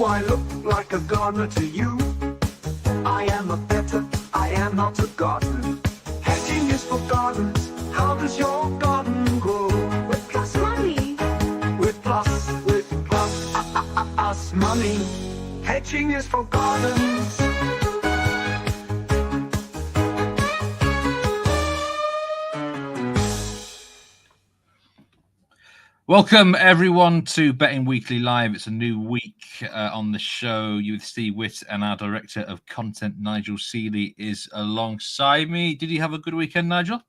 Do I look like a gardener to you? I am a better, I am not a gardener. Hedging is for gardens. How does your garden grow? With plus money. With plus money. Hedging is for gardens. Welcome everyone to Betting Weekly Live. It's a new week on the show. You with Steve Wyss and our director of content, Nigel Seeley, is alongside me. Did you have a good weekend, Nigel?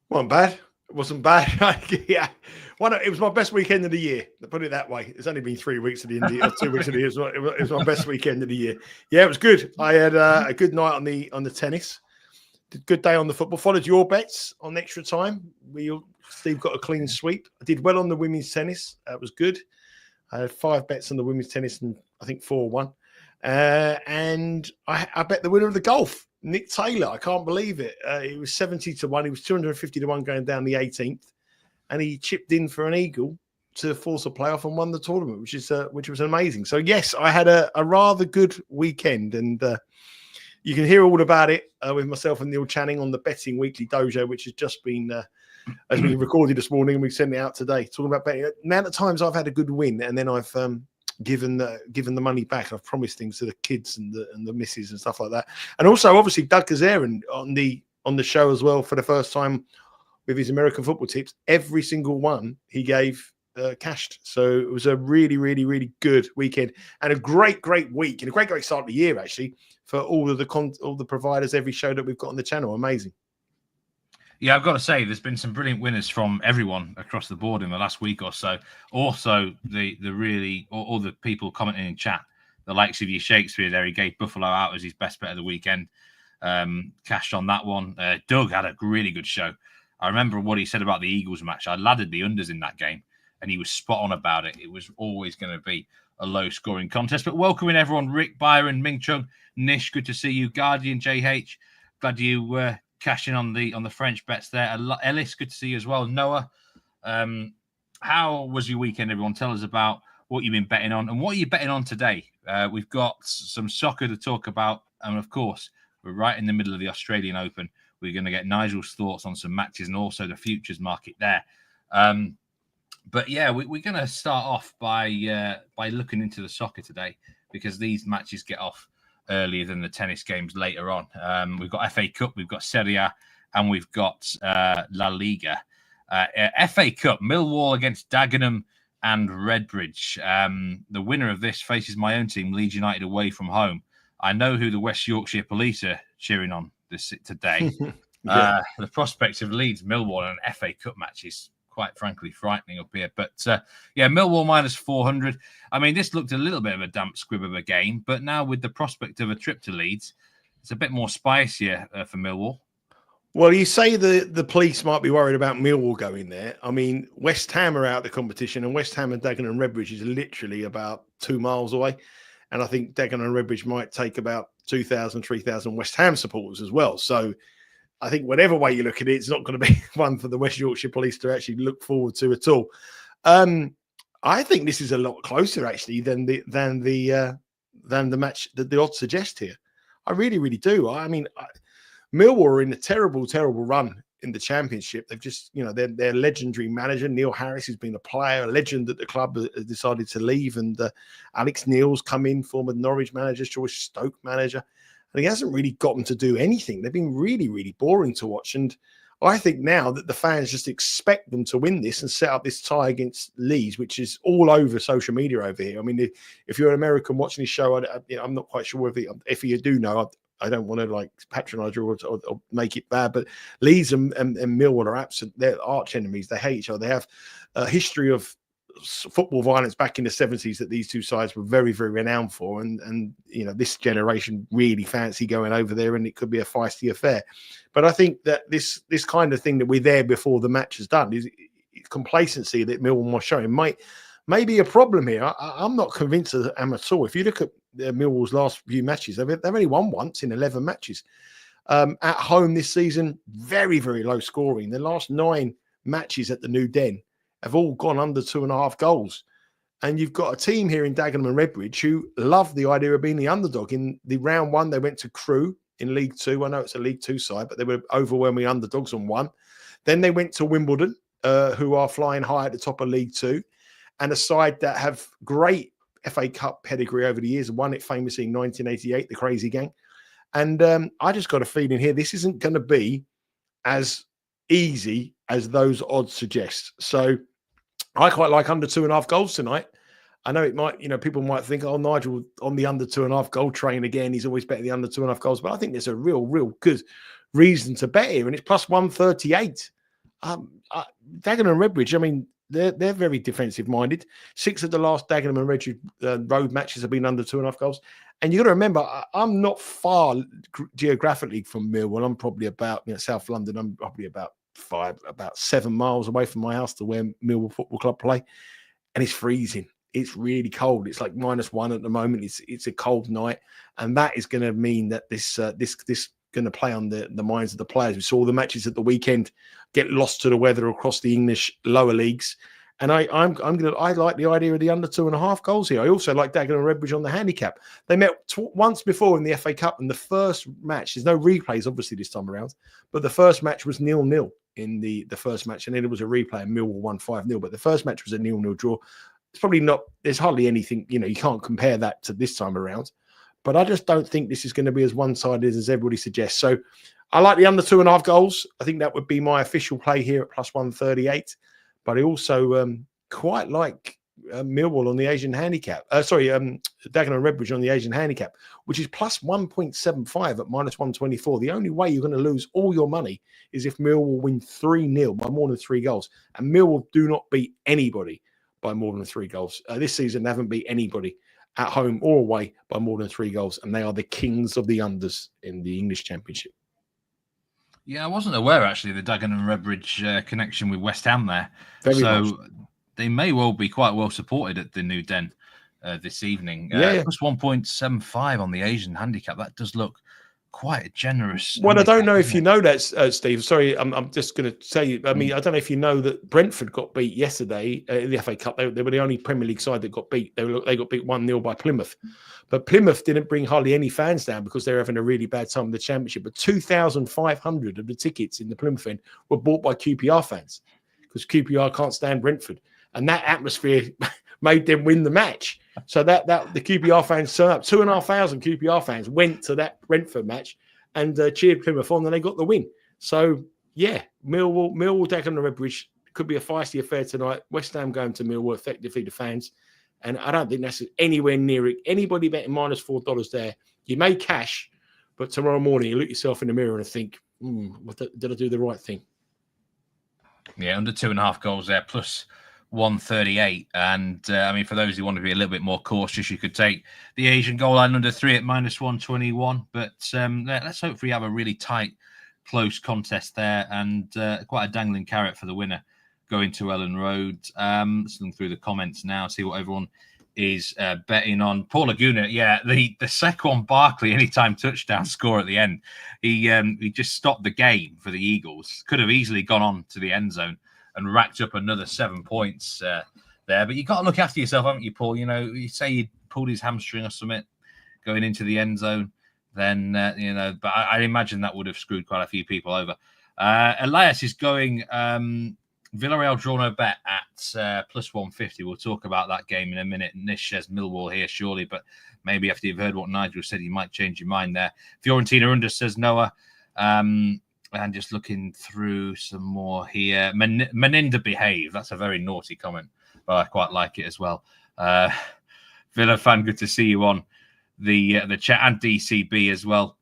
Wasn't bad. It wasn't bad. Yeah, it was my best weekend of the year. Put it that way. It's only been 3 weeks of the year, 2 weeks of the year. It was my best weekend of the year. Yeah, it was good. I had a good night on the tennis. Good day on the football. Followed your bets on extra time. Steve got a clean sweep. I did well on the women's tennis. That was good. I had 5 bets on the women's tennis and I think 4 won. And I bet the winner of the golf, Nick Taylor. I can't believe it. He was 70 to 1. He was 250 to 1 going down the 18th. And he chipped in for an eagle to force a playoff and won the tournament, which was amazing. So, yes, I had a rather good weekend. And you can hear all about it with myself and Neil Channing on the Betting Weekly Dojo, which has just been recorded this morning, and we sent it out today. Talking about betting, the amount of times I've had a good win, and then I've given the money back. I've promised things to the kids and the missus and stuff like that. And also, obviously, Doug Kazarian on the show as well for the first time with his American football tips. Every single one he gave cashed. So it was a really, really, really good weekend and a great week and a great start of the year actually for all the providers. Every show that we've got on the channel, amazing. Yeah, I've got to say, there's been some brilliant winners from everyone across the board in the last week or so. Also, all the people commenting in chat, the likes of your Shakespeare there, he gave Buffalo out as his best bet of the weekend. Cashed on that one. Doug had a really good show. I remember what he said about the Eagles match. I ladded the unders in that game, and he was spot on about it. It was always going to be a low-scoring contest. But welcoming everyone, Rick, Byron, Ming Chung, Nish, good to see you. Guardian, JH, glad you cashing on the French bets there. Ellis, good to see you as well. Noah, how was your weekend, everyone? Tell us about what you've been betting on and what are you betting on today. We've got some soccer to talk about, and of course, we're right in the middle of the Australian Open. We're going to get Nigel's thoughts on some matches and also the futures market there. But yeah, we're going to start off by looking into the soccer today because these matches get off earlier than the tennis games later on. We've got FA Cup, we've got Serie, and we've got La Liga. FA Cup, Millwall against Dagenham and Redbridge. The winner of this faces my own team, Leeds United, away from home. I know who the West Yorkshire police are cheering on today. Yeah. The prospects of Leeds, Millwall, and an FA Cup match is quite frankly frightening up here. But yeah, Millwall minus 400. I mean, this looked a little bit of a damp squib of a game, but now with the prospect of a trip to Leeds, it's a bit more spicier for Millwall. Well, you say the police might be worried about Millwall going there. I mean, West Ham are out of the competition, and West Ham and Dagenham and Redbridge is literally about 2 miles away. And I think Dagenham and Redbridge might take about 2,000, 3,000 West Ham supporters as well. So I think whatever way you look at it, it's not going to be one for the West Yorkshire police to actually look forward to at all. I think this is a lot closer actually than the match that the odds suggest here. I really, really do. I mean, Millwall are in a terrible run in the Championship. They've just, their legendary manager, Neil Harris, has been a player, a legend at the club, has decided to leave. And Alex Neil's come in, former Norwich manager, George Stoke manager. And he hasn't really got them to do anything. They've been really, really boring to watch. And I think now that the fans just expect them to win this and set up this tie against Leeds, which is all over social media over here. I mean, if you're an American watching this show, I'm not quite sure if you do know. I don't want to patronise you or make it bad, but Leeds and Millwall are they're arch enemies. They hate each other. They have a history of football violence back in the 70s that these two sides were very, very renowned for. And this generation really fancy going over there, and it could be a feisty affair. But I think that this kind of thing that we're there before the match is done is complacency that Millwall was showing may be a problem here. I'm not convinced of them at all. If you look at Millwall's last few matches, they've only won once in 11 matches. At home this season, very, very low scoring. The last 9 matches at the New Den have all gone under 2.5 goals. And you've got a team here in Dagenham and Redbridge who love the idea of being the underdog. In the round one, they went to Crewe in League Two. I know it's a League Two side, but they were overwhelming underdogs and won. Then they went to Wimbledon, who are flying high at the top of League Two, and a side that have great FA Cup pedigree over the years, won it famously in 1988, the Crazy Gang. And I just got a feeling here, this isn't going to be as easy as those odds suggest. So I quite like under 2.5 goals tonight. I know it might, people might think, oh, Nigel on the under 2.5 goal train again. He's always betting the under 2.5 goals. But I think there's a real good reason to bet here. And it's plus 138. Dagenham and Redbridge, I mean, they're very defensive minded. 6 of the last Dagenham and Redbridge road matches have been under 2.5 goals. And you got to remember, I'm not far geographically from Millwall. I'm probably about, South London. I'm probably about 7 miles away from my house to where Millwall Football Club play. And it's freezing. It's really cold. It's like -1 at the moment. It's a cold night. And that is going to mean that this going to play on the minds of the players. We saw the matches at the weekend get lost to the weather across the English lower leagues. And I like the idea of the under 2.5 goals here. I also like Dagenham and Redbridge on the handicap. They met once before in the FA Cup, and the first match, there's no replays obviously this time around, but the first match was 0-0 in the first match, and then it was a replay and Millwall won 5-0. But the first match was a 0-0 draw. It's probably not, there's hardly anything, you can't compare that to this time around. But I just don't think this is going to be as one-sided as everybody suggests. So I like the under 2.5 goals. I think that would be my official play here at plus 138. But I also quite like Millwall on the Asian handicap. Dagenham and Redbridge on the Asian handicap, which is plus 1.75 at minus 124. The only way you're going to lose all your money is if Millwall win 3-0 by more than 3 goals. And Millwall do not beat anybody by more than 3 goals. This season, they haven't beat anybody at home or away by more than 3 goals. And they are the kings of the unders in the English Championship. Yeah, I wasn't aware, actually, the Dagenham and Redbridge connection with West Ham there. Very much. They may well be quite well supported at the New Den this evening. Plus 1.75 on the Asian handicap. That does look quite a generous. Well, I don't know if you know that, Steve. Sorry, I'm just going to say, I mean, I don't know if you know that Brentford got beat yesterday in the FA Cup. They were the only Premier League side that got beat. They got beat 1-0 by Plymouth. But Plymouth didn't bring hardly any fans down because they're having a really bad time in the Championship. But 2,500 of the tickets in the Plymouth end were bought by QPR fans because QPR can't stand Brentford. And that atmosphere made them win the match. So that the QPR fans turned up. 2,500 QPR fans went to that Brentford match and cheered Plymouth on, and they got the win. So, yeah, Millwall, Dagenham and Redbridge could be a feisty affair tonight. West Ham going to Millwall, effectively the fans. And I don't think that's anywhere near it. Anybody betting minus $4 there, you may cash, but tomorrow morning you look yourself in the mirror and think, did I do the right thing? Yeah, under 2.5 goals there, plus 138. And I mean, for those who want to be a little bit more cautious, you could take the Asian goal line under 3 at minus 121. But let's hopefully have a really tight, close contest there, and quite a dangling carrot for the winner going to Ellen Road. Looking through the comments now, see what everyone is betting on. Paul Laguna, the Saquon Barkley anytime touchdown score at the end. He just stopped the game for the Eagles. Could have easily gone on to the end zone and racked up another 7 points there. But you got to look after yourself, haven't you, Paul? You say you pulled his hamstring or something going into the end zone, then, but I imagine that would have screwed quite a few people over. Elias is going Villarreal draw no bet at plus 150. We'll talk about that game in a minute. Nish says Millwall here, surely, but maybe after you've heard what Nigel said, you might change your mind there. Fiorentina under, says Noah. And just looking through some more here. Meninda behave. That's a very naughty comment, but I quite like it as well. Villa fan, good to see you on the chat, and DCB as well.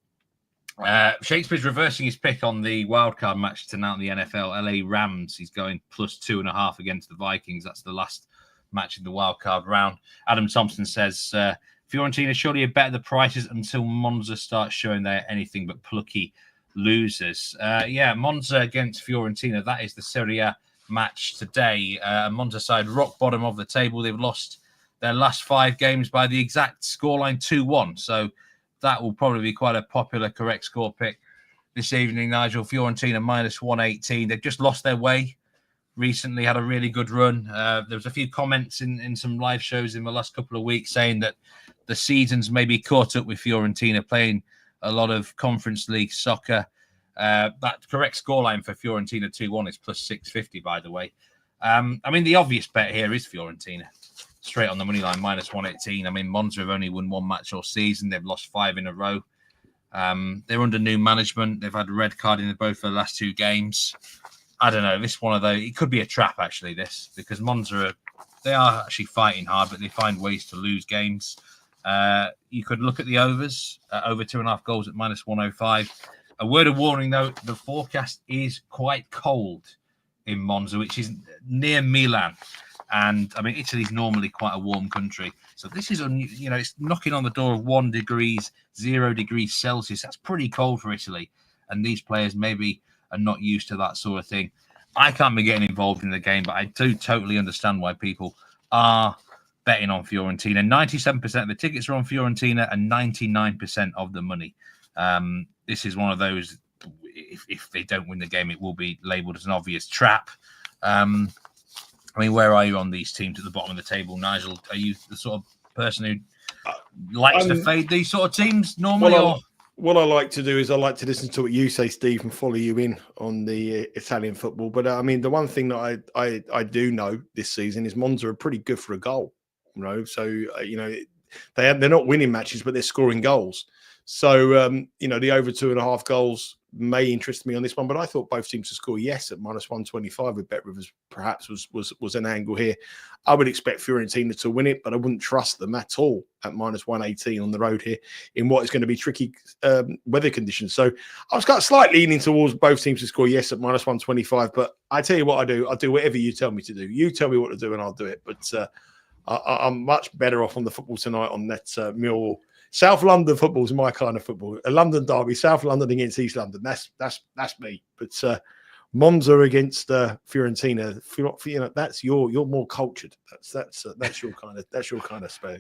Shakespeare's reversing his pick on the wildcard match tonight in the NFL. LA Rams, he's going plus 2.5 against the Vikings. That's the last match in the wildcard round. Adam Thompson says, Fiorentina surely have better the prices until Monza starts showing they're anything but plucky losers. Monza against Fiorentina. That is the Serie match today. Monza side rock bottom of the table. They've lost their last 5 games by the exact scoreline 2-1. So that will probably be quite a popular correct score pick this evening, Nigel. Fiorentina minus 118. They've just lost their way recently had a really good run. There was a few comments in some live shows in the last couple of weeks saying that the season's maybe caught up with Fiorentina playing a lot of Conference League soccer. That correct scoreline for Fiorentina 2-1 is plus 650, by the way. I mean, the obvious bet here is Fiorentina. Straight on the money line, minus 118. I mean, Monza have only won one match all season. They've lost 5 in a row. They're under new management. They've had a red card in both of the last 2 games. I don't know. This one of those, it could be a trap, actually, this, because Monza, they are actually fighting hard, but they find ways to lose games. You could look at the overs, over 2.5 goals at minus 105. A word of warning, though, the forecast is quite cold in Monza, which is near Milan. And, I mean, Italy's normally quite a warm country. So this is, it's knocking on the door of 1 degrees, 0 degrees Celsius. That's pretty cold for Italy. And these players maybe are not used to that sort of thing. I can't be getting involved in the game, but I do totally understand why people are betting on Fiorentina. 97% of the tickets are on Fiorentina and 99% of the money. This is one of those, if they don't win the game, it will be labelled as an obvious trap. I mean, where are you on these teams at the bottom of the table, Nigel? Are you the sort of person who likes to fade these sort of teams normally? What I like to do is I like to listen to what you say, Steve, and follow you in on the Italian football. But I mean, the one thing that I do know this season is Monza are pretty good for a goal. So they're not winning matches, but they're scoring goals. So the over 2.5 goals may interest me on this one, but I thought both teams to score yes at minus 125 with Bet Rivers perhaps was an angle here. I would expect Fiorentina to win it, but I wouldn't trust them at all at minus 118 on the road here in what is going to be tricky weather conditions. So I was kind of slightly leaning towards both teams to score yes at minus 125, but I tell you what I'll do whatever you tell me to do. You tell me what to do and I'll do it. But I'm much better off on the football tonight on that Millwall. South London football is my kind of football. A London derby, South London against East London. That's me. But Monza against Fiorentina. That's you're more cultured. That's your kind of spell.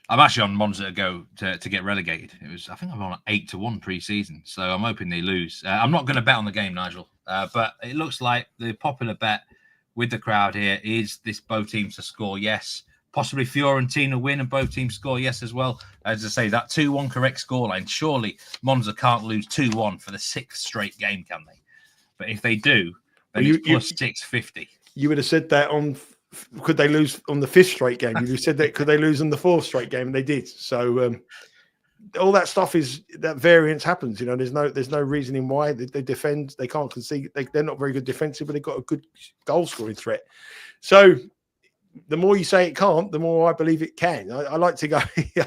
I'm actually on Monza to go to get relegated. I think I'm on 8-1 pre-season, so I'm hoping they lose. I'm not going to bet on the game, Nigel, but it looks like the popular bet with the crowd here is this both teams to score yes. Possibly Fiorentina win and both teams score yes as well. As I say, that 2-1 correct scoreline. Surely Monza can't lose 2-1 for the 6th straight game, can they? But if they do, then it's plus 650. You would have said that on. Could they lose on the 5th straight game? You said that could they lose on the 4th straight game, and they did. So all that stuff that variance happens. There's no reasoning why they defend. They can't concede. They're not very good defensive, but they've got a good goal scoring threat. So. The more you say it can't, the more I believe it can. I like to go.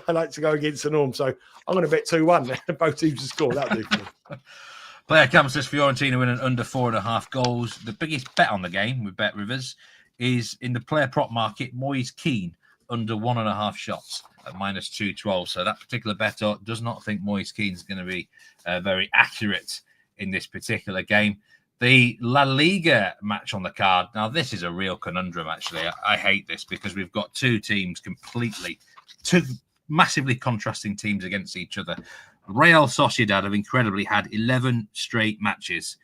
I like to go against the norm. So I'm going to bet 2-1. Both teams to score. That'll do for me. Player Cam says Fiorentina winning under 4.5 goals. The biggest bet on the game with Bet Rivers is in the player prop market. Moyes Keane under 1.5 shots at minus 212. So that particular bettor does not think Moyes Keane is going to be very accurate in this particular game. The La Liga match on the card. Now, this is a real conundrum, actually. I hate this because we've got two massively contrasting teams against each other. Real Sociedad have incredibly had 11 straight matches,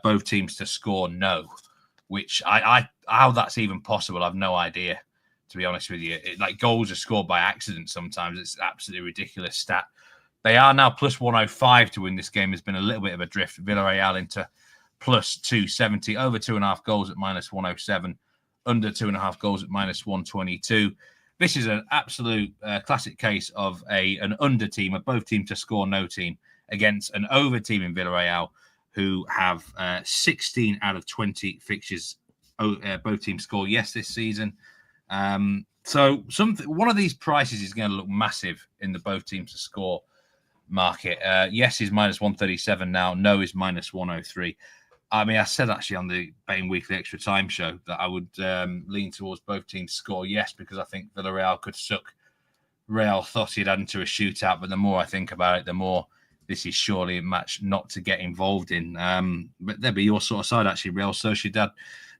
both teams to score no, which how that's even possible, I've no idea, to be honest with you. Goals are scored by accident sometimes. It's an absolutely ridiculous stat. They are now plus 105 to win this game. There's been a little bit of a drift. Villarreal into plus 270, over 2.5 goals at minus 107, under 2.5 goals at minus 122. This is an absolute classic case of an under team, a both team to score no team, against an over team in Villarreal, who have 16 out of 20 fixtures. Both teams score yes this season. So one of these prices is going to look massive in the both teams to score market. Yes is minus 137 now. No is minus 103. I mean, I said actually on the Betting Weekly Extra Time show that I would lean towards both teams to score yes, because I think Villarreal could suck Real Sociedad into a shootout. But the more I think about it, the more this is surely a match not to get involved in. But there'll be your sort of side, actually, Real Sociedad.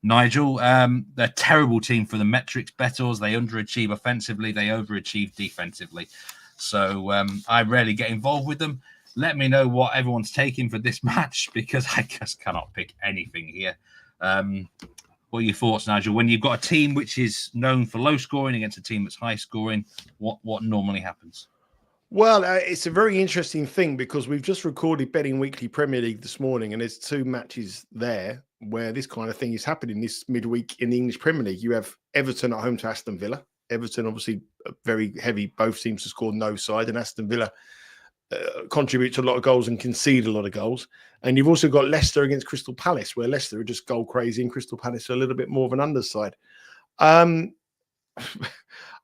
Nigel, they're a terrible team for the metrics bettors. They underachieve offensively. They overachieve defensively. So I rarely get involved with them. Let me know what everyone's taking for this match, because I just cannot pick anything here. What are your thoughts, Nigel? When you've got a team which is known for low scoring against a team that's high scoring, what normally happens? Well, it's a very interesting thing because we've just recorded Betting Weekly Premier League this morning, and there's 2 matches there where this kind of thing is happening this midweek in the English Premier League. You have Everton at home to Aston Villa. Everton, obviously, very heavy. Both teams to score no side, and Aston Villa contribute to a lot of goals and concede a lot of goals. And you've also got Leicester against Crystal Palace, where Leicester are just goal crazy and Crystal Palace are a little bit more of an underside.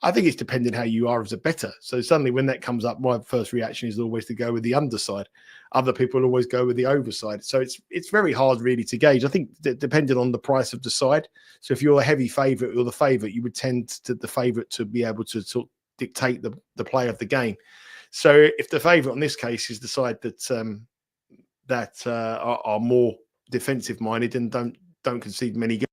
I think it's depending how you are as a bettor. So suddenly when that comes up, my first reaction is always to go with the underside. Other people always go with the overside. So it's very hard really to gauge. I think depending on the price of the side. So if you're a heavy favourite or the favourite, you would tend to the favourite to be able to sort of dictate the play of the game. So if the favourite in this case is the side that are more defensive minded and don't concede many goals.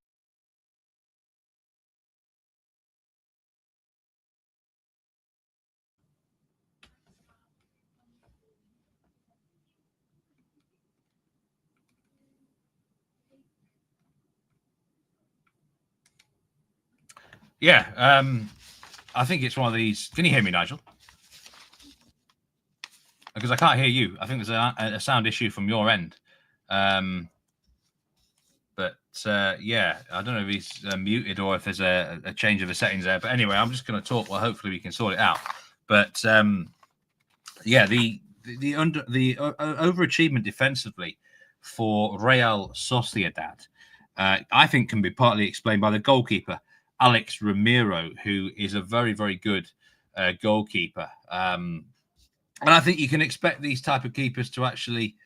Yeah, I think it's one of these. Can you hear me, Nigel? Because I can't hear you. I think there's a sound issue from your end. But yeah, I don't know if he's muted or if there's a change of the settings there. But anyway, I'm just going to talk. Well, hopefully we can sort it out. But yeah, the overachievement defensively for Real Sociedad, I think, can be partly explained by the goalkeeper, Alex Ramiro, who is a very, very good goalkeeper. And I think you can expect these type of keepers to actually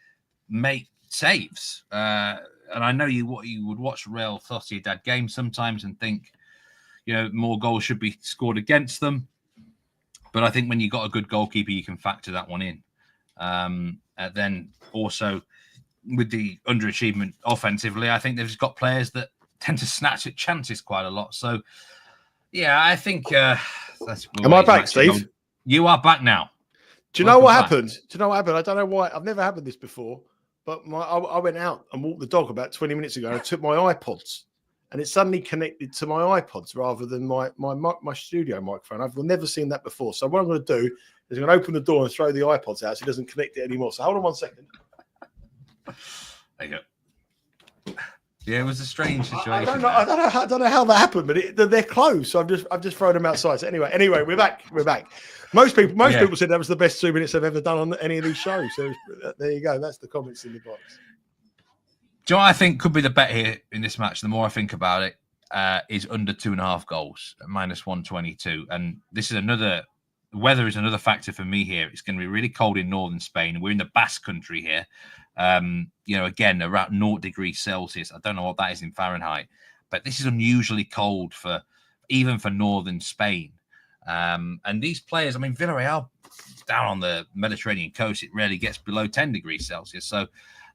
make saves. And I know you would watch Real Sociedad games sometimes and think, more goals should be scored against them. But I think when you've got a good goalkeeper, you can factor that one in. Then also with the underachievement offensively, I think they've just got players that tend to snatch at chances quite a lot. So, yeah, I think that's. Am I back, Steve? You are back now. Do you know what happened? I don't know why. I've never happened this before, but I went out and walked the dog about 20 minutes ago. And I took my iPods, and it suddenly connected to my iPods rather than my studio microphone. I've never seen that before. So what I'm going to do is I'm going to open the door and throw the iPods out so it doesn't connect it anymore. So hold on 1 second. There you go. Yeah, it was a strange situation. I don't know how that happened, but they're closed. So I've just thrown them outside. So anyway, we're back. Most people said that was the best 2 minutes I've ever done on any of these shows. So there you go. That's the comments in the box. Do you know what I think could be the bet here in this match? The more I think about it, is under 2.5 goals at -122. And this is weather is another factor for me here. It's going to be really cold in northern Spain. We're in the Basque country here. Again, around 0 degrees Celsius. I don't know what that is in Fahrenheit, but this is unusually cold even for northern Spain. And these players, I mean, Villarreal down on the Mediterranean coast, it rarely gets below 10 degrees Celsius. So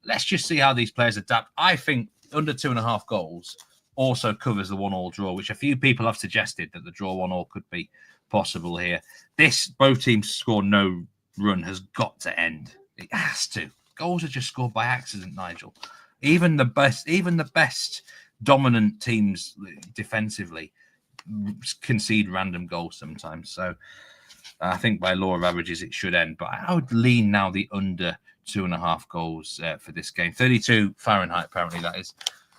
let's just see how these players adapt. I think under 2.5 goals also covers the 1-1 draw, which a few people have suggested that the draw 1-1 could be possible here. Both teams score no run has got to end. It has to. Goals are just scored by accident, Nigel. Even the best dominant teams defensively concede random goals sometimes. So I think by law of averages it should end. But I would lean now the under 2.5 goals for this game. 32 Fahrenheit, apparently that is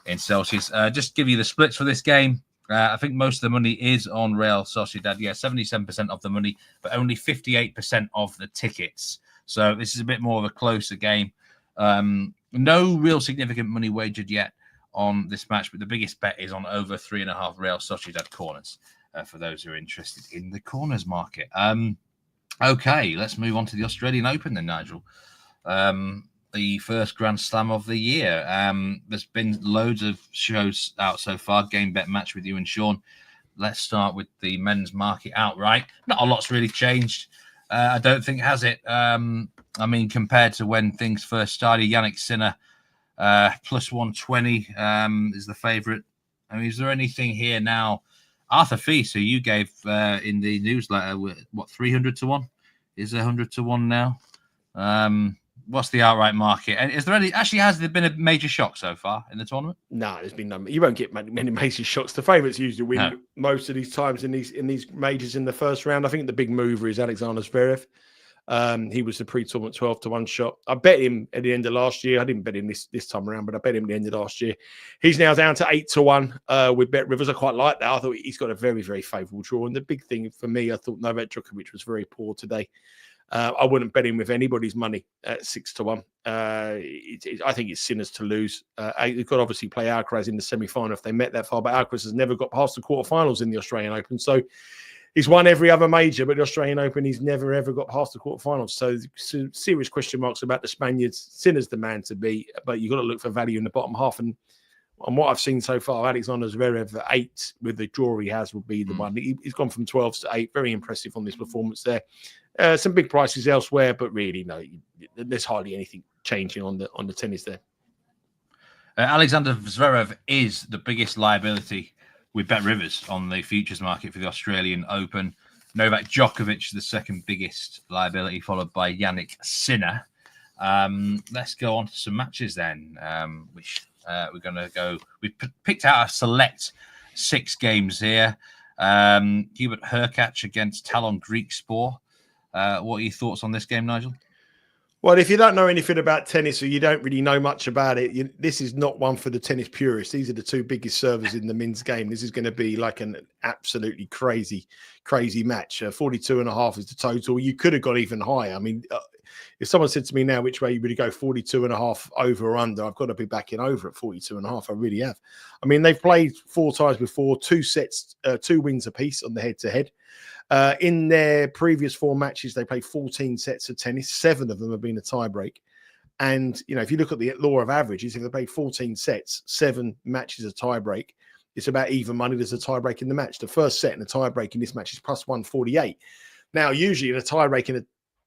in Celsius. Just give you the splits for this game. I think most of the money is on Real Sociedad. Yeah, 77% of the money, but only 58% of the tickets. So this is a bit more of a closer game. No real significant money wagered yet on this match, but the biggest bet is on over 3.5 Real Sociedad corners for those who are interested in the corners market. Okay, let's move on to the Australian Open then, Nigel. The first Grand Slam of the year. There's been loads of shows out so far. Game bet match with you and Sean. Let's start with the men's market outright. Not a lot's really changed. I don't think, has it? I mean, compared to when things first started, Yannick Sinner plus 120 is the favourite. I mean, is there anything here now? Arthur Feast, who you gave in the newsletter, what, 300 to 1? Is 100 to 1 now? what's the outright market? And is there any? Actually, has there been a major shock so far in the tournament? No, there's been none. You won't get many major shocks. The favourites usually win No. most of these times in these majors in the first round. I think the big mover is Alexander Zverev. He was the pre-tournament 12-1 shot. I bet him at the end of last year. I didn't bet him this time around, but I bet him at the end of last year. He's now down to 8-1 with Bet Rivers. I quite like that. I thought he's got a very, very favourable draw. And the big thing for me, I thought Novak Djokovic was very poor today. I wouldn't bet him with anybody's money at 6-1. I think it's sinners to lose. They've got to obviously play Alcaraz in the semi-final if they met that far, but Alcaraz has never got past the quarterfinals in the Australian Open. So he's won every other major, but the Australian Open, he's never, ever got past the quarterfinals. So serious question marks about the Spaniards. Sinner's the man to beat, but you've got to look for value in the bottom half. And on what I've seen so far, Alexander Zverev at 8 with the draw he has will be the one. He's gone from 12 to 8. Very impressive on this performance there. Some big prices elsewhere, but really, no, there's hardly anything changing on the tennis there. Alexander Zverev is the biggest liability with Bet Rivers on the futures market for the Australian Open. Novak Djokovic, the second biggest liability, followed by Yannick Sinner. Let's go on to some matches then, which we're going to go. We've picked out a select 6 games here. Hubert Hurkacz against Tallon Griekspoor. What are your thoughts on this game, Nigel? Well, if you don't know anything about tennis or you don't really know much about it, this is not one for the tennis purists. These are the 2 biggest servers in the men's game. This is going to be like an absolutely crazy match. 42.5 is the total. You could have got even higher. I mean, if someone said to me now which way you would go 42.5 over or under, I've got to be backing over at 42.5. I really have. I mean, they've played 4 times before, 2 sets, 2 wins apiece on the head-to-head. In their previous 4 matches, they played 14 sets of tennis. 7 of them have been a tiebreak. And, if you look at the law of averages, if they played 14 sets, 7 matches a tiebreak, it's about even money. There's a tiebreak in the match. The first set and the tiebreak in this match is plus 148. Now, usually in a tiebreak in a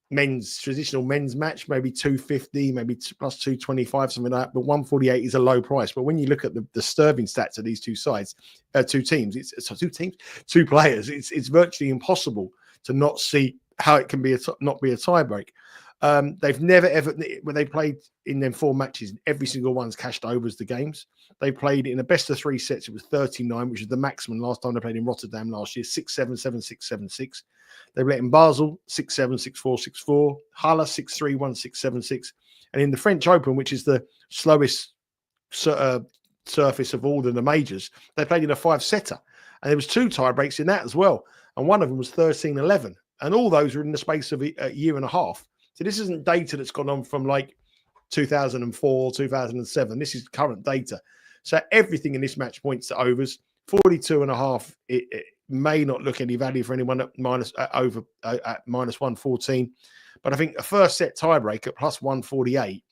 traditional men's match, maybe 250, maybe plus 225, something like that. But 148 is a low price. But when you look at the Sterling stats of these 2 sides, 2 teams, it's 2 players. It's virtually impossible to not see how it can be not be a tiebreak. They've never ever, when they played in them 4 matches, every single one's cashed over as the games. They played in a best of 3 sets. It was 39, which is the maximum last time they played in Rotterdam last year. 6-7, 7-6, 7-6. They played in Basel 6-7, 6-4, 6-4. Halle 6-3, 1-6, 7-6. And in the French Open, which is the slowest surface of all the majors, they played in a 5-setter. And there was 2 tie breaks in that as well. And one of them was 13-11. And all those were in the space of a year and a half. So this isn't data that's gone on from like 2004, 2007. This is current data. So everything in this match points to overs. 42.5. It may not look any value for anyone at minus 114. But I think a first set tiebreak at plus 148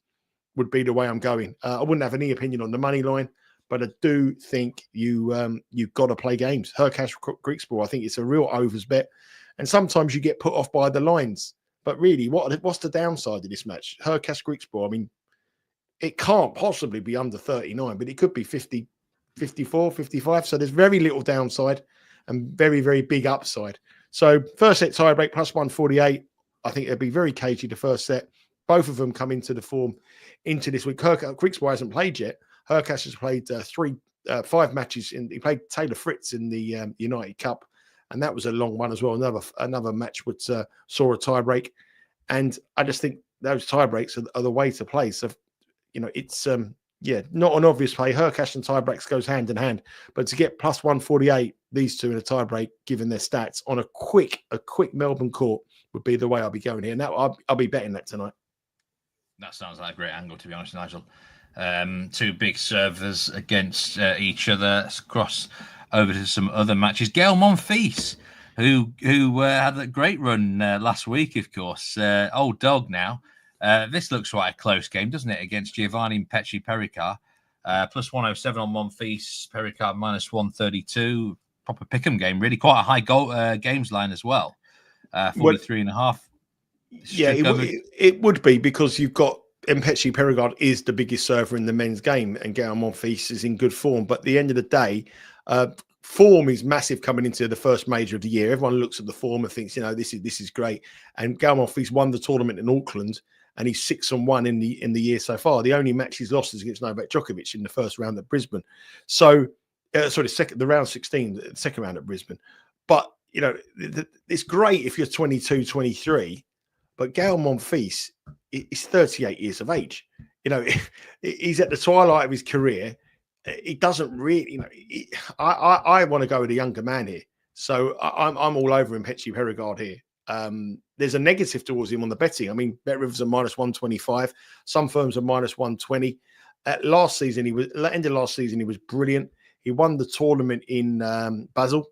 would be the way I'm going. I wouldn't have any opinion on the money line, but I do think you've got to play games. Hurkacz Griekspoor, I think it's a real overs bet. And sometimes you get put off by the lines. But really, what's the downside of this match? Hurkacz Griekspoor, I mean, it can't possibly be under 39, but it could be 50, 54, 55. So there's very little downside and very, very big upside. So first set tiebreak plus 148. I think it'll be very cagey the first set. Both of them come into the form into this week. Griekspoor hasn't played yet. Hurkacz has played 5 matches. He played Taylor Fritz in the United Cup. And that was a long one as well. Another match which saw a tiebreak. And I just think those tiebreaks are the way to play. So, it's, not an obvious play. Hurkacz and tiebreaks goes hand in hand. But to get plus 148, these 2 in a tiebreak, given their stats, on a quick Melbourne court would be the way I'll be going here. Now, I'll be betting that tonight. That sounds like a great angle, to be honest, Nigel. 2 big servers against each other. Let's cross over to some other matches. Gael Monfils, who had a great run last week, of course. Old dog now. This looks like a close game, doesn't it, against Giovanni, Mpetshi, Perricard. Plus 107 on Monfils, Perricard minus 132. Proper pick'em game, really. Quite a high goal games line as well. 43.5. Yeah, it would be, because you've got Mpetshi. Perricard is the biggest server in the men's game, and Gael Monfils is in good form. But at the end of the day, form is massive coming into the first major of the year. Everyone looks at the form and thinks, this is great. And Gael Monfils won the tournament in Auckland, and he's 6-1 in the year so far. The only match he's lost is against Novak Djokovic in the first round at Brisbane. So, the round 16, the second round at Brisbane. But it's great if you're 22, 23. But Gael Monfils is 38 years of age. He's at the twilight of his career. He doesn't really, I want to go with a younger man here. So I'm all over Mpetshi Perricard here. There's a negative towards him on the betting. I mean, Bet Rivers are -125. Some firms are -120. Last season, end of last season, he was brilliant. He won the tournament in Basel.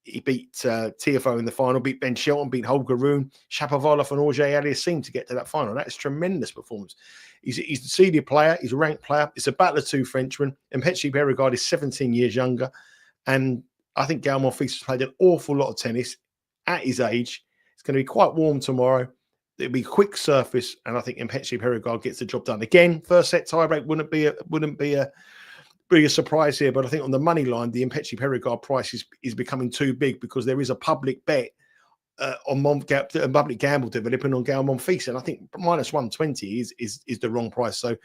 He beat TFO in the final, beat Ben Shelton, beat Holger Rune, Shapovalov and Auger Aliassime to get to that final. That's tremendous performance. He's a senior player. He's a ranked player. It's a battle of two Frenchmen. And Mpetshi Perricard is 17 years younger. And I think Gael Monfils has played an awful lot of tennis at his age. It's going to be quite warm tomorrow. It'll be a quick surface. And I think Mpetshi Perricard gets the job done. Again, first set tiebreak wouldn't be a surprise here, but I think on the money line, the Mpetshi Perricard price is becoming too big because there is a public bet on a public gamble developing on Gael Monfils, and I think -120 is the wrong price. So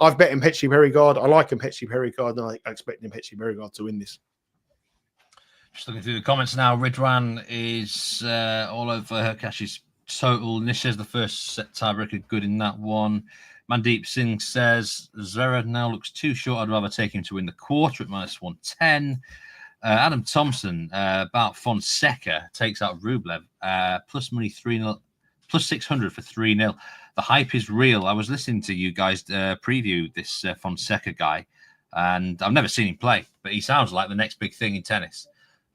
I've bet Mpetshi Perricard. I like Mpetshi Perricard, and I expect Mpetshi Perricard to win this. Just looking through the comments now, Ridwan is all over Hurkacz's total. Nish says the first set tiebreaker good in that one. Mandeep Singh says Zverev now looks too short. I'd rather take him to win the quarter at -110. Adam Thompson about Fonseca takes out Rublev plus money 3-0, plus 600 for 3-0. The hype is real. I was listening to you guys preview this Fonseca guy, and I've never seen him play, but he sounds like the next big thing in tennis.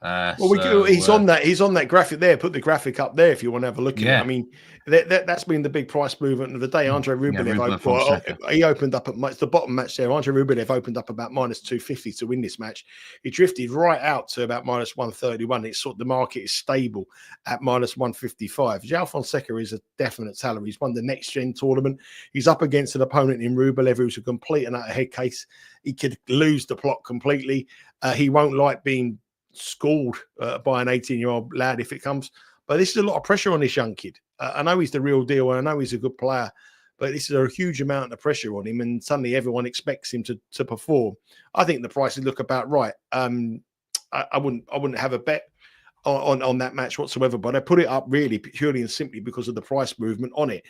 He's on that graphic there. Put the graphic up there if you want to have a look at it. I mean, that's been the big price movement of the day. Andrey Rublev, he opened up it's the bottom match there. Andrey Rublev opened up about -250 to win this match. He drifted right out to about -131. It's sort of the market is stable at -155. Joao Fonseca is a definite talent. He's won the next gen tournament. He's up against an opponent in Rublev who's a complete and utter head case. He could lose the plot completely. He won't like being schooled by an 18-year-old lad if it comes, but this is a lot of pressure on this young kid. I know he's the real deal, and I know he's a good player, but this is a huge amount of pressure on him, and suddenly everyone expects him to perform. I think the prices look about right. I wouldn't have a bet on that match whatsoever, but I put it up really purely and simply because of the price movement on it.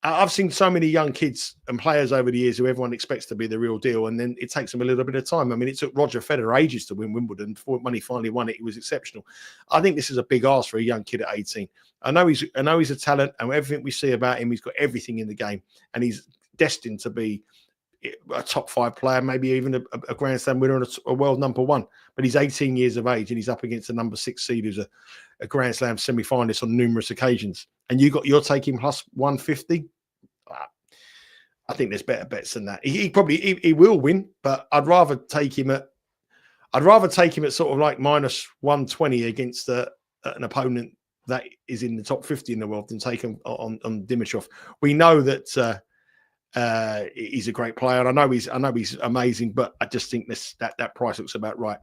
I've seen so many young kids and players over the years who everyone expects to be the real deal, and then it takes them a little bit of time. I mean, it took Roger Federer ages to win Wimbledon. Before he finally won it, he was exceptional. I think this is a big ask for a young kid at 18. I know he's a talent, and everything we see about him, he's got everything in the game, and he's destined to be a top 5 player, maybe even a Grand Slam winner and a world number 1. But he's 18 years of age, and he's up against a number 6 seed who's a Grand Slam semi-finalist on numerous occasions. And you're taking +150. I think there's better bets than that. He will win, but I'd rather take him at sort of like -120 against an opponent that is in the top 50 in the world than take him on Dimitrov. We know that he's a great player, and I know he's amazing, but I just think that price looks about right.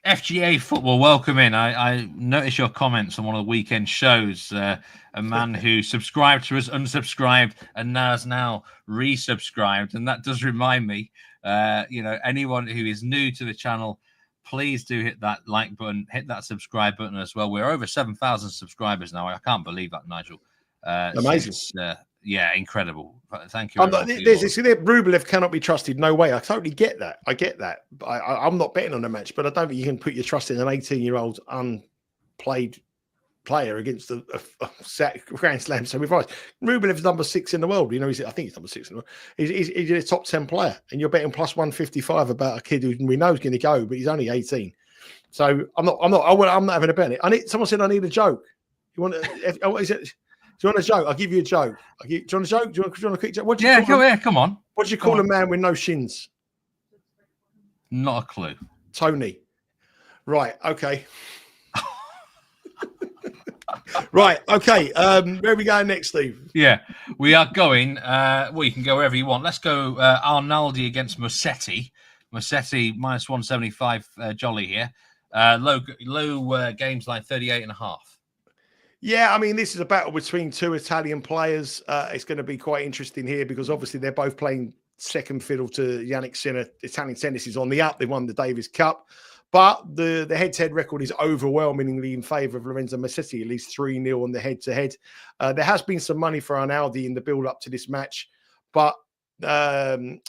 FGA Football, welcome in. I noticed your comments on one of the weekend shows. A man who subscribed to us, unsubscribed, and has now resubscribed. And that does remind me, anyone who is new to the channel, please do hit that like button, hit that subscribe button as well. We're over 7,000 subscribers now. I can't believe that, Nigel. Amazing. Yeah, incredible. Thank you. Rublev cannot be trusted. No way. I totally get that. I get that. I'm not betting on the match, but I don't think you can put your trust in an 18-year-old unplayed player against a Grand Slam semi-finals. Rublev's number 6 in the world. I think he's number 6 in the world. He's a top 10 player, and you're betting +155 about a kid who we know is going to go, but he's only 18. So I'm not having a bet on it. Someone said I need a joke. You want? What is it? Do you want a joke? I'll give you a joke. Do you want a joke? Do you want a quick joke? Come on. What do you call a man with no shins? Not a clue. Tony. Right. Okay. Right. Okay. Where are we going next, Steve? Yeah, we are going. You can go wherever you want. Let's go Arnaldi against Musetti. Musetti -175 jolly here. Low games line 38.5. Yeah, I mean, this is a battle between two Italian players. It's going to be quite interesting here because obviously they're both playing second fiddle to Yannick Sinner. Italian tennis is on the up. They won the Davis Cup. But the head-to-head record is overwhelmingly in favour of Lorenzo Musetti, at least 3-0 on the head-to-head. There has been some money for Arnaldi in the build-up to this match, but it's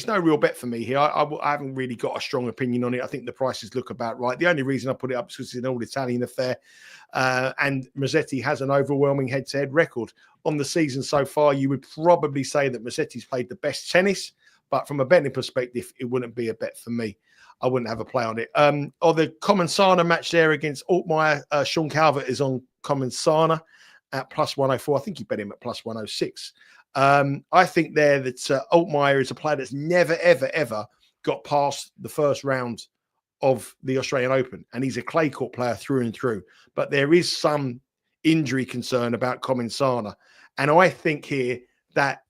no real bet for me here. I haven't really got a strong opinion on it. I think the prices look about right. The only reason I put it up is because it's an all-Italian affair, and Musetti has an overwhelming head-to-head record. On the season so far, you would probably say that Musetti's played the best tennis, but from a betting perspective, it wouldn't be a bet for me. I wouldn't have a play on it. Or the Comensana match there against Altmaier, Sean Calvert is on Comensana at +104. I think you bet him at +106. I think there that Altmaier is a player that's never, ever, ever got past the first round of the Australian Open. And he's a clay court player through and through. But there is some injury concern about Comensana. And I think here that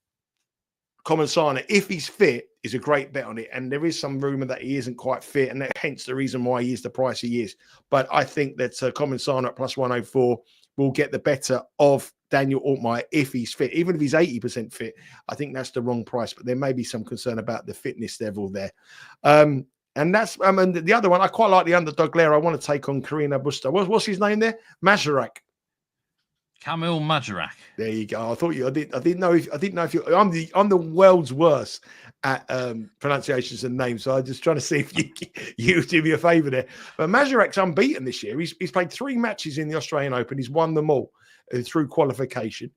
Comensana, if he's fit, is a great bet on it. And there is some rumour that he isn't quite fit, and hence the reason why he is the price he is. But I think that Comensana at +104 will get the better of Daniel Altmaier if he's fit. Even if he's 80% fit, I think that's the wrong price. But there may be some concern about the fitness level there. And that's and the other one, I quite like the underdog there. I want to take on Carreno Busta. What's his name there? Majchrzak. Kamil Majchrzak. There you go. I thought you. I didn't know if you. I'm the world's worst at pronunciations and names. So I'm just trying to see if you do me a favour there. But Majchrzak's unbeaten this year. He's played 3 matches in the Australian Open. He's won them all through qualification.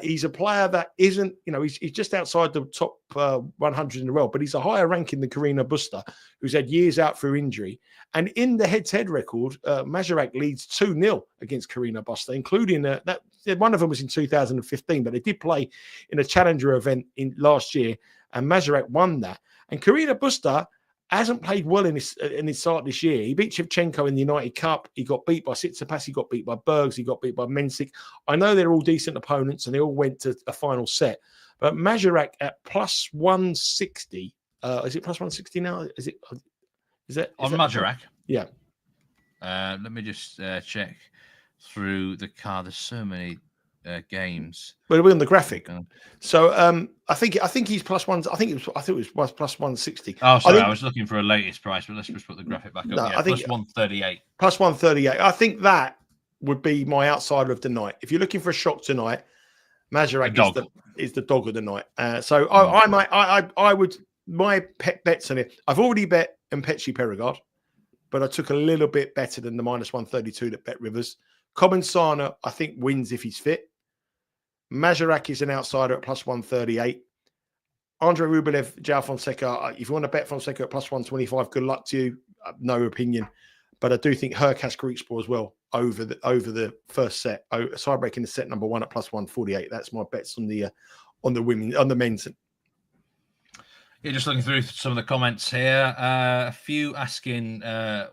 He's a player that isn't, he's just outside the top 100 in the world, but he's a higher ranking than Carreno Busta, who's had years out through injury. And in the head-to-head record, Majchrzak leads 2-0 against Carreno Busta, including that one of them was in 2015, but they did play in a challenger event in last year, and Majchrzak won that. And Carreno Busta hasn't played well in his start this year. He beat Shevchenko in the United Cup. He got beat by Tsitsipas. He got beat by Bergs. He got beat by Mensik. I know they're all decent opponents, and they all went to a final set. But Majchrzak at +160. Is it +160 now? Is that on Majchrzak? Yeah. Let me just check through the card. There's so many games. But it'll be on the graphic. So I think he's +1. I think it was +160. Oh, sorry, I was looking for a latest price, but let's just put the graphic back up. No, yeah, I think +138. +138. I think that would be my outsider of the night. If you're looking for a shock tonight, Majchrzak is the dog of the night. So I would my pet bets on it. I've already bet Mpetshi Perricard, but I took a little bit better than the -132 that Bet Rivers. Comensana, I think, wins if he's fit. Majchrzak is an outsider at +138. Andrey Rublev, Joao Fonseca. If you want to bet Fonseca at +125, good luck to you. No opinion, but I do think Hurkacz Griekspoor as well over the first set. Side breaking the set number 1 at +148. That's my bets on the men's. Yeah, just looking through some of the comments here. A few asking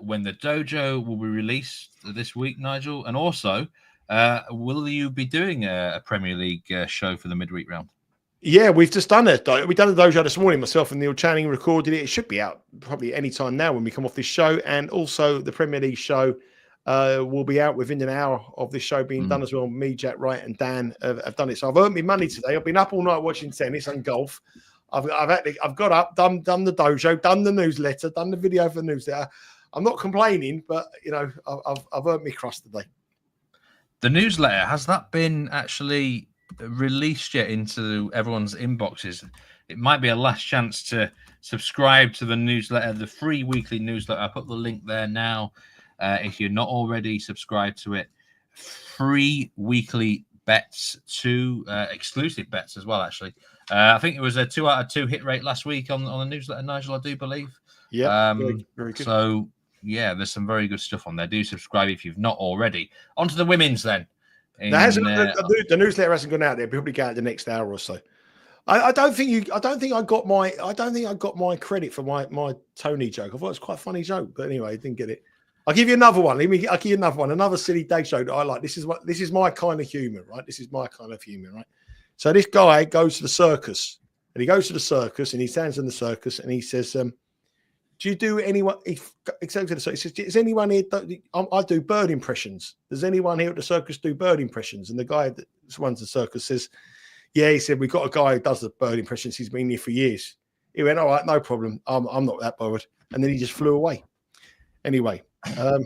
when the dojo will be released this week, Nigel, and also will you be doing a Premier League show for the midweek round? Yeah, we've just done it. We've done the dojo this morning. Myself and Neil Channing recorded it. It should be out probably any time now when we come off this show, and also the Premier League show will be out within an hour of this show being done as well. Me, Jack Wright, and Dan have done it. So I've earned my money today. I've been up all night watching tennis and golf. I've got up, done the dojo, done the newsletter, done the video for the newsletter. I'm not complaining, but I've earned my crust today. The newsletter, has that been actually released yet into everyone's inboxes? It might be a last chance to subscribe to the newsletter, the free weekly newsletter. I put the link there now. If you're not already subscribed to it, free weekly bets, 2 exclusive bets as well, actually. I think it was a 2 out of 2 hit rate last week on the newsletter, Nigel, I do believe. Yeah, very good. So, yeah, there's some very good stuff on there. Do subscribe if you've not already. On to the women's then. The newsletter hasn't gone out there. It'll probably go out the next hour or so. I don't think I got my credit for my Tony joke. I thought it was quite a funny joke, but anyway, I didn't get it. I'll give you another one. I'll give you another one. Another silly day show that I like. This is my kind of humour, right? This is my kind of humour, right? So this guy goes to the circus, and he goes to the circus, and he stands in the circus, and he says, Do you do anyone? Exactly. So he says, "Is anyone here? I do bird impressions. Does anyone here at the circus do bird impressions?" And the guy that runs the circus says, "Yeah." He said, "We've got a guy who does the bird impressions. He's been here for years." He went, "All right, no problem. I'm not that bothered." And then he just flew away. Anyway, that's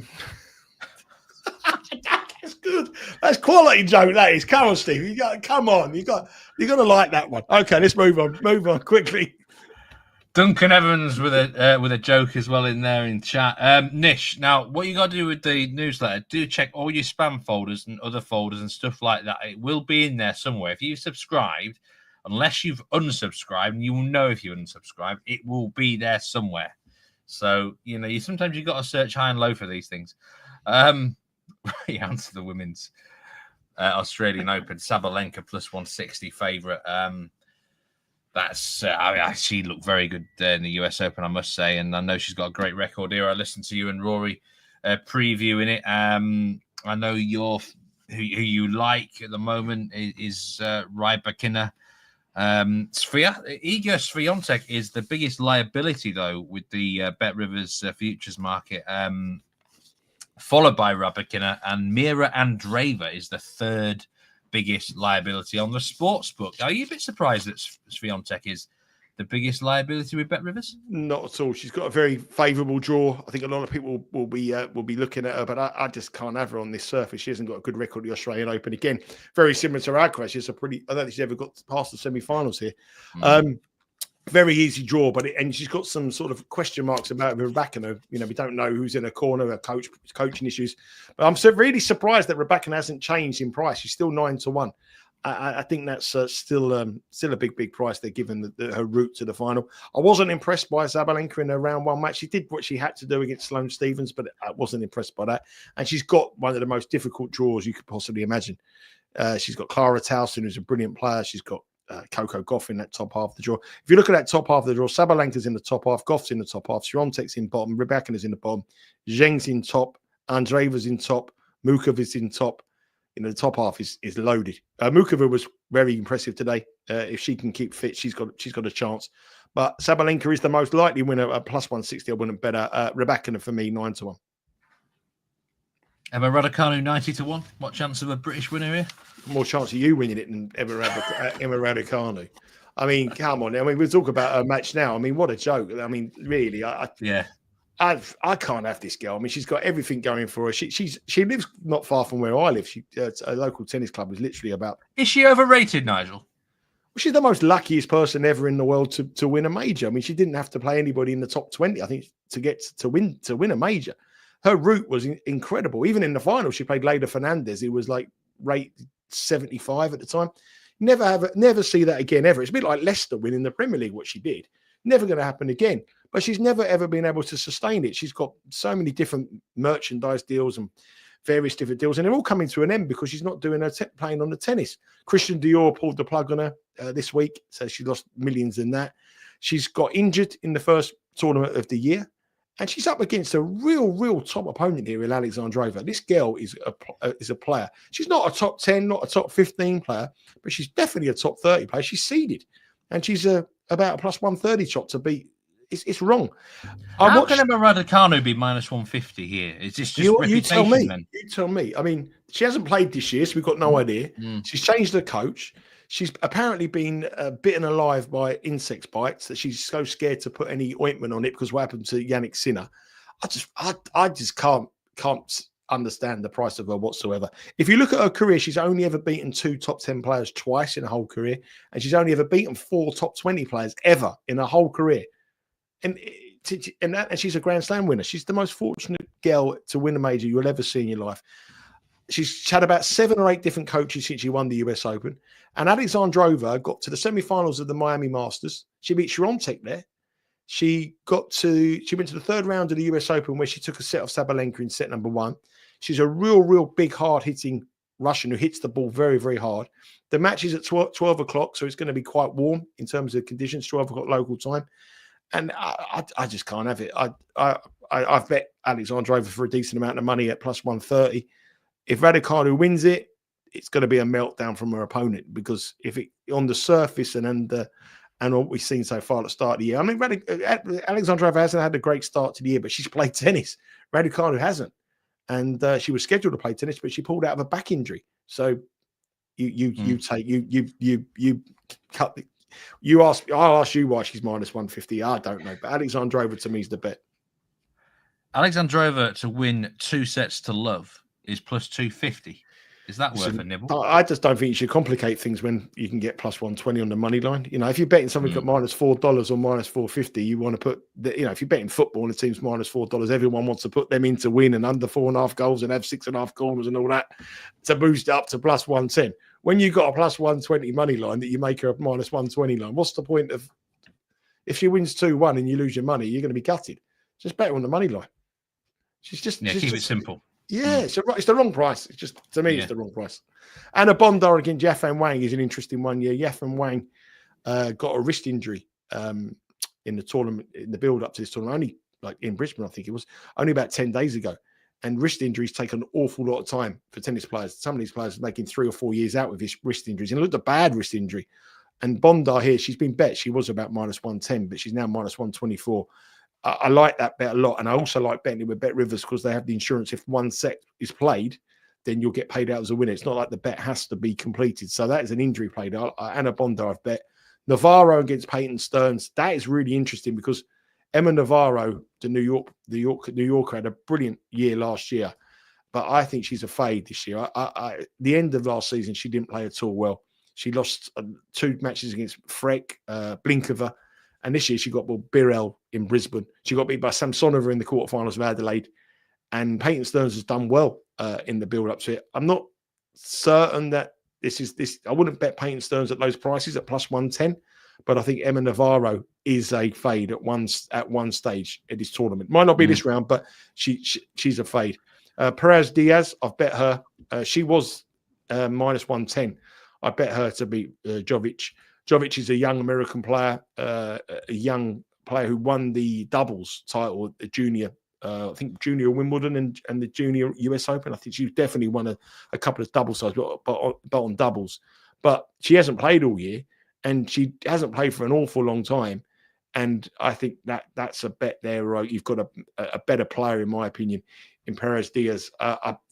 good. That's quality joke. That is. Come on, Steve. You got to like that one. Okay, let's move on. Move on quickly. Duncan Evans with a joke as well in there in chat. Nish, now what you got to do with the newsletter? Do check all your spam folders and other folders and stuff like that. It will be in there somewhere. If you subscribed, unless you've unsubscribed, and you will know if you unsubscribed, it will be there somewhere. So sometimes you got to search high and low for these things. He answered the women's Australian Open. Sabalenka plus 160 favourite. She looked very good in the US Open, I must say, and I know she's got a great record here. I listened to you and Rory previewing it. I know who you like at the moment is Rybakina. Iga Swiatek is the biggest liability though with the Bet Rivers futures market, followed by Rybakina, and Mira Andreeva is the third biggest liability on the sports book. Are you a bit surprised that Swiatek is the biggest liability with Bet Rivers? Not at all. She's got a very favourable draw. I think a lot of people will be looking at her, but I just can't have her on this surface. She hasn't got a good record at the Australian Open. Again, very similar to Hurkacz. She's I don't think she's ever got past the semi-finals here. Very easy draw, and she's got some sort of question marks about Rybakina. We don't know who's in her corner, her coaching issues. But I'm really surprised that Rybakina hasn't changed in price. She's still 9-1. I think that's still a big price they're given her route to the final. I wasn't impressed by Sabalenka in her round one match. She did what she had to do against Sloane Stephens, but I wasn't impressed by that. And she's got one of the most difficult draws you could possibly imagine. She's got Clara Towson, who's a brilliant player. She's got Coco Gauff in that top half of the draw. If you look at that top half of the draw, Sabalenka's in the top half, Goff's in the top half, Swiatek's in bottom, Rybakina's in the bottom, Zheng's in top, Andreeva's in top, Mukova's in top. The top half is loaded. Mukova was very impressive today. If she can keep fit, she's got a chance. But Sabalenka is the most likely winner at plus 160. I wouldn't bet her. Rybakina for me 9-1. Emma Raducanu 90-1. What chance of a British winner here? More chance of you winning it than Emma Raducanu. I mean, come on. I mean, we'll talk about her match now. I mean, what a joke. I mean, really. I can't have this girl. I mean, she's got everything going for her. She lives not far from where I live. A local tennis club is literally about. Is she overrated, Nigel? Well, she's the most luckiest person ever in the world to win a major. I mean, she didn't have to play anybody in the top 20, I think, to win a major. Her route was incredible. Even in the final, she played Leylah Fernandez, who was like rated 75 at the time. Never see that again ever. It's a bit like Leicester winning the Premier League, what she did. Never going to happen again. But she's never, ever been able to sustain it. She's got so many different merchandise deals and various different deals, and they're all coming to an end because she's not doing her playing on the tennis. Christian Dior pulled the plug on her this week, so she lost millions in that. She's got injured in the first tournament of the year, and she's up against a real top opponent here in Alexandrova. This girl is a player. She's not a top 10, not a top 15 player, but she's definitely a top 30 player. She's seeded, and she's about a plus 130 shot to beat. It's wrong. How can Emma Raducanu be minus 150 here? Is this just reputation? You tell me. I mean, she hasn't played this year, so we've got no idea. She's changed her coach. She's apparently been bitten alive by insect bites that she's so scared to put any ointment on it because what happened to Yannick Sinner. I just can't understand the price of her whatsoever. If you look at her career, she's only ever beaten 2 top 10 players twice in her whole career, and she's only ever beaten 4 top 20 players ever in her whole career. And she's a Grand Slam winner. She's the most fortunate girl to win a major you'll ever see in your life. She's had about 7 or 8 different coaches since she won the US Open. And Alexandrova got to the semi-finals of the Miami Masters. She beat Swiatek there. She went to the 3rd round of the US Open where she took a set of Sabalenka in set number 1. She's a real big, hard-hitting Russian who hits the ball very, very hard. The match is at 12 o'clock, so it's going to be quite warm in terms of conditions, 12 o'clock local time. And I just can't have it. I've bet Alexandrova for a decent amount of money at plus 130. If Raducanu wins it, it's going to be a meltdown from her opponent because if it on the surface and and what we've seen so far at the start of the year. I mean, Alexandrova hasn't had a great start to the year, but she's played tennis. Raducanu hasn't. And she was scheduled to play tennis, but she pulled out of a back injury. So you cut the, I'll ask you why she's minus 150. I don't know, but Alexandrova to me is the bet. Alexandrova to win 2 sets to love is plus 250. Is that worth a nibble? I just don't think you should complicate things when you can get plus 120 on the money line. You know, if you're betting something at minus $4 or minus 450, you want to put, if you're betting football and the team's minus $4, everyone wants to put them in to win and under 4.5 goals and have 6.5 corners and all that to boost it up to plus 110. When you've got a plus 120 money line that you make her a minus 120 line, what's the point of, if she wins 2-1 and you lose your money, you're going to be gutted. Just bet on the money line. Keep it simple. Yeah, it's the wrong price. It's just, to me, it's the wrong price. And a Bondar against Yafan Wang is an interesting one. Yeah, Yafan Wang got a wrist injury in the tournament, in the build up to this tournament, only like in Brisbane, I think it was, only about 10 days ago. And wrist injuries take an awful lot of time for tennis players. Some of these players are making 3 or 4 years out with his wrist injuries. And it looked a bad wrist injury. And Bondar here, she's been bet. She was about minus 110, but she's now minus 124. I like that bet a lot. And I also like betting it with Bet Rivers because they have the insurance. If one set is played, then you'll get paid out as a winner. It's not like the bet has to be completed. So that is an injury play. Anna Bondar, I've bet. Navarro against Peyton Stearns. That is really interesting because Emma Navarro, the New Yorker, had a brilliant year last year. But I think she's a fade this year. The end of last season, she didn't play at all well. She lost 2 matches against Freck, Blinkova. And this year she got Birrell in Brisbane. She got beat by Samsonova in the quarterfinals of Adelaide. And Peyton Stearns has done well in the build-up to it. I'm not certain that this. I wouldn't bet Peyton Stearns at those prices at plus 110. But I think Emma Navarro is a fade at one stage in this tournament. Might not be this round, but she's a fade. Perez Diaz, I've bet her. She was minus 110. I bet her to beat Jovic. Jovic is a young American player, a young player who won the doubles title, the junior, I think junior Wimbledon and the junior US Open. I think she's definitely won a couple of double sides, but on doubles. But she hasn't played all year, and she hasn't played for an awful long time. And I think that's a bet there. Right? You've got a better player, in my opinion, in Perez Diaz.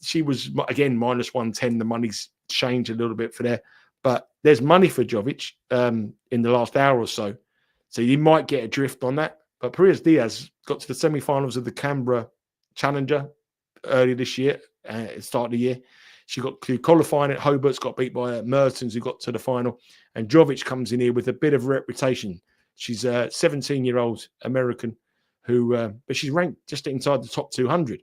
She was, again, minus 110. The money's changed a little bit for there. But there's money for Jovic in the last hour or so. So you might get a drift on that. But Perez Diaz got to the semi-finals of the Canberra Challenger earlier this year, at the start of the year. She got to qualifying at Hobart's, got beat by Mertens, who got to the final. And Jovic comes in here with a bit of reputation. She's a 17-year-old American but she's ranked just inside the top 200.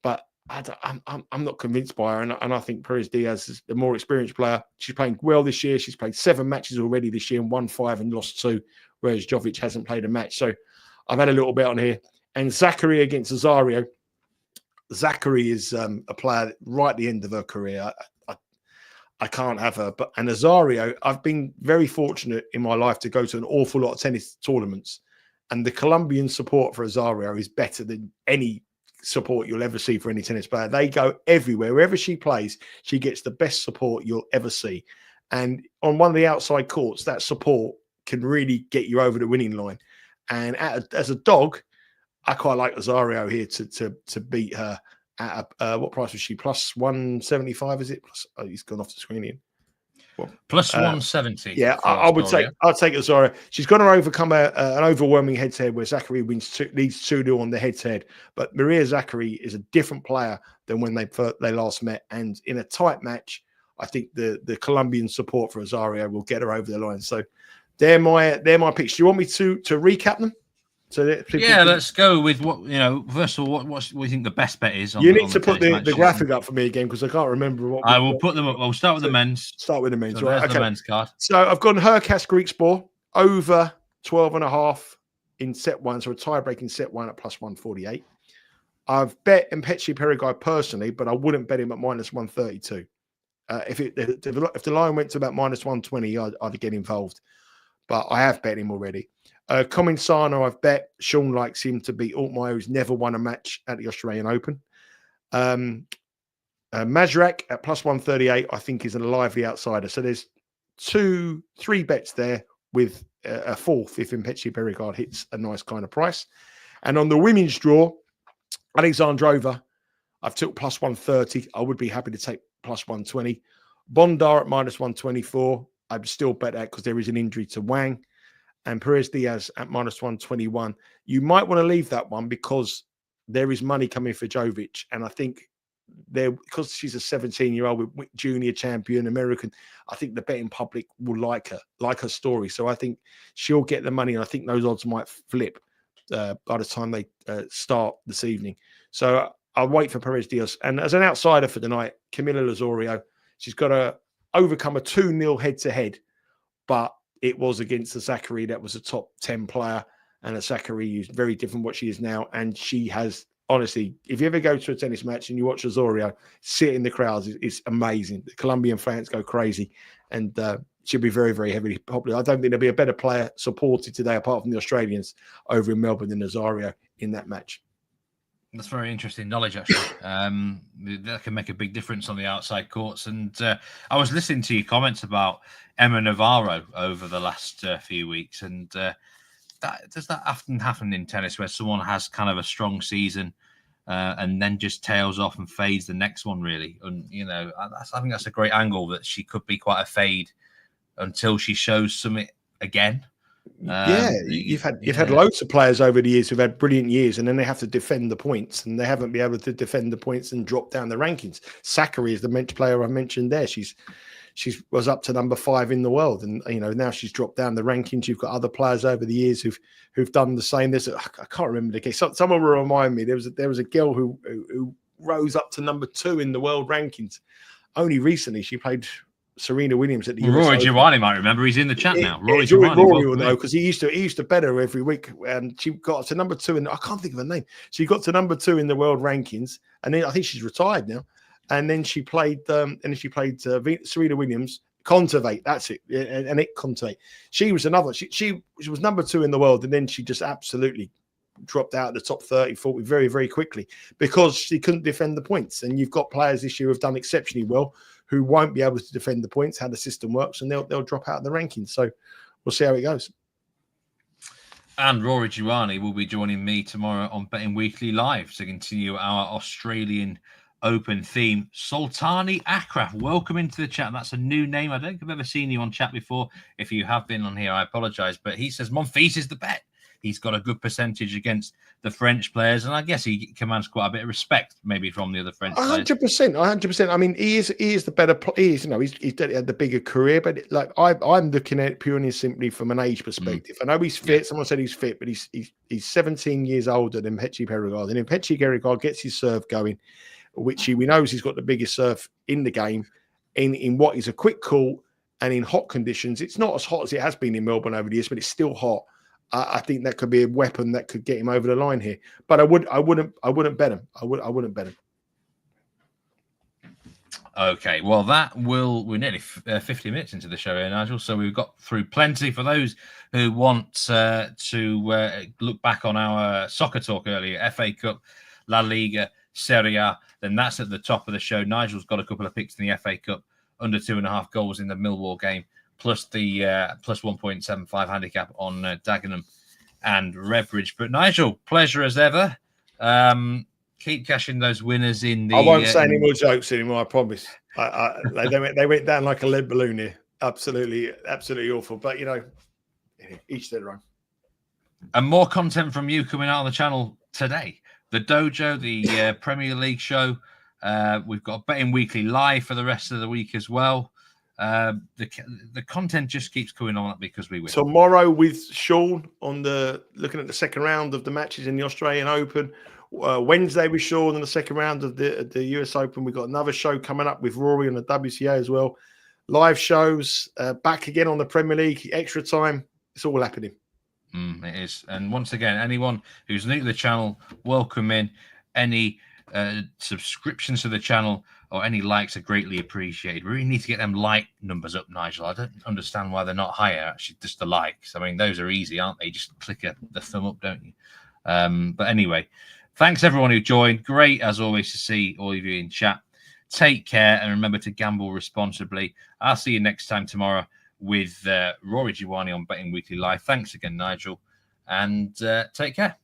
But I'm not convinced by her, and I think Perez Diaz is the more experienced player. She's playing well this year. She's played 7 matches already this year and won 5 and lost 2, whereas Jovic hasn't played a match. So I've had a little bit on here. And Zachary against Azario. Zachary is a player right at the end of her career. I can't have her. And Azario, I've been very fortunate in my life to go to an awful lot of tennis tournaments, and the Colombian support for Azario is better than any support you'll ever see for any tennis player. They go everywhere. Wherever she plays, she gets the best support you'll ever see. And on one of the outside courts, that support can really get you over the winning line. And as a dog, I quite like Azario here to beat her at what price was she? Plus 175, is it? He's gone off the screen here. Well, plus 170. Yeah, I'll take Azario. She's going to overcome an overwhelming head-to-head where Zachary leads 2-0 on the head-to-head. But Maria Zachary is a different player than when they last met. And in a tight match, I think the Colombian support for Azario will get her over the line. So they're my picks. Do you want me to recap them? So let's go with what First of all, what we think the best bet is. You need to put the graphic up for me again because I can't remember what. I will put them up. We'll start with the men's. Start with the men's. So right? Okay. The men's card. So I've gone Hurkacz Griekspoor over 12.5 in set 1. So a tie-breaking set 1 at plus 148. I've bet Mpetshi Perricard personally, but I wouldn't bet him at minus 132. If the line went to about minus 120, I'd get involved. But I have bet him already. Cominsano, I've bet. Sean likes him to beat Altmaier, who's never won a match at the Australian Open. Majchrzak at plus 138, I think, is a lively outsider. So there's 3 bets there with a fourth if Mpetshi Perricard hits a nice kind of price. And on the women's draw, Alexandrova, I've took plus 130. I would be happy to take plus 120. Bondar at minus 124. I'd still bet that because there is an injury to Wang. And Perez Diaz at minus 121. You might want to leave that one because there is money coming for Jovic. And I think because she's a 17-year-old with junior champion, American, I think the betting public will like her story. So I think she'll get the money. And I think those odds might flip by the time they start this evening. So I'll wait for Perez Diaz. And as an outsider for tonight, Camila Lazorio, she's got to overcome a 2-0 head-to-head, but it was against the Zachary that was a top 10 player, and a Zachary is very different what she is now. And she has, honestly, if you ever go to a tennis match and you watch Lazorio sit in the crowds, it's amazing. The Colombian fans go crazy, and she'll be very, very heavily popular. I don't think there'll be a better player supported today, apart from the Australians over in Melbourne, than Lazorio in that match. That's very interesting knowledge, actually. That can make a big difference on the outside courts. And I was listening to your comments about Emma Navarro over the last few weeks. And does that often happen in tennis, where someone has kind of a strong season and then just tails off and fades the next one, really? And, I think that's a great angle, that she could be quite a fade until she shows something again. You've had loads of players over the years who've had brilliant years, and then they have to defend the points, and they haven't been able to defend the points and drop down the rankings. Zachary is the bench player I mentioned there. She was up to number 5 in the world, and now she's dropped down the rankings. You've got other players over the years who've done the same. I can't remember the case. Someone will remind me. There was a girl who rose up to number 2 in the world rankings. Only recently, she played Serena Williams at the Rory Giovanni might remember. He's in the chat now. Rory will know, because he used to bet her every week, and she got to number 2 I can't think of her name. She got to number 2 in the world rankings, and then I think she's retired now. And then she played Serena Williams. Contevate, that's it, and it Contevate. She was another. She was number 2 in the world, and then she just absolutely dropped out of the top 30, 40 very, very quickly because she couldn't defend the points. And you've got players this year who've done exceptionally well, who won't be able to defend the points, how the system works, and they'll drop out of the rankings. So we'll see how it goes. And Rory Giovanni will be joining me tomorrow on Betting Weekly Live to continue our Australian Open theme. Sultani Akraf, welcome into the chat. That's a new name. I don't think I've ever seen you on chat before. If you have been on here, I apologise. But he says Monfils is the bet. He's got a good percentage against the French players, and I guess he commands quite a bit of respect, maybe from the other French players. 100%. I mean, he is the better. He's had the bigger career, but I'm looking at it purely and simply from an age perspective. I know he's fit. Someone said he's fit, but he's 17 years older than Mpetshi Perricard, and if Mpetshi Perricard gets his serve going, which we know he's got the biggest serve in the game, in what is a quick call and in hot conditions. It's not as hot as it has been in Melbourne over the years, but it's still hot. I think that could be a weapon that could get him over the line here. But I wouldn't bet him. I wouldn't bet him. Okay, well, we're nearly 50 minutes into the show here, Nigel. So we've got through plenty. For those who want to look back on our soccer talk earlier, FA Cup, La Liga, Serie, then that's at the top of the show. Nigel's got a couple of picks in the FA Cup, under 2.5 goals in the Millwall game, plus the plus 1.75 handicap on Dagenham and Redbridge. But Nigel, pleasure as ever. Keep cashing those winners in the. I won't say any more jokes anymore. I promise. They went down like a lead balloon here. Absolutely awful. But each their own. And more content from you coming out on the channel today. The Dojo, the Premier League show. We've got Betting Weekly Live for the rest of the week as well. The content just keeps coming on because we win. Tomorrow with Sean on looking at the second round of the matches in the Australian Open. Wednesday with Sean in the second round of the US Open. We've got another show coming up with Rory on the WCA as well. Live shows, back again on the Premier League, extra time. It's all happening. It is. And once again, anyone who's new to the channel, welcome in. Any subscriptions to the channel or any likes are greatly appreciated. We really need to get them like numbers up, Nigel. I don't understand why they're not higher, actually, just the likes. I mean, those are easy, aren't they? Just click the thumb up, don't you? But anyway, thanks everyone who joined. Great, as always, to see all of you in chat. Take care and remember to gamble responsibly. I'll see you next time tomorrow with Rory Giovanni on Betting Weekly Live. Thanks again, Nigel, and take care.